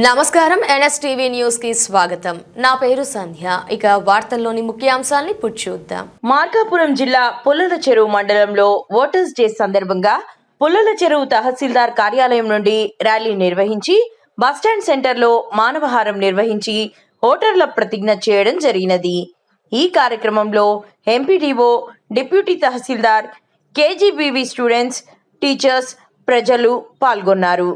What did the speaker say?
నమస్కారం, NSTV news కి స్వాగతం. నా పేరు సంధ్య. ఇక వార్తల్లోని ముఖ్యాంశాల్ని చూద్దాం. మార్కాపురం జిల్లా పుల్లల చెరువు మండలంలో ఓటర్స్ డే సందర్భంగా పుల్లల చెరువు తహసీల్దార్ కార్యాలయం నుండి ర్యాలీ నిర్వహించి బస్టాండ్ సెంటర్లో మానవహారం నిర్వహించి ఓటర్ల ప్రతిజ్ఞ చేయడం జరిగినది. ఈ కార్యక్రమంలో ఎంపీడీఓ, డిప్యూటీ తహసీల్దార్, కేజీబీవీ స్టూడెంట్స్, టీచర్స్, ప్రజలు పాల్గొన్నారు.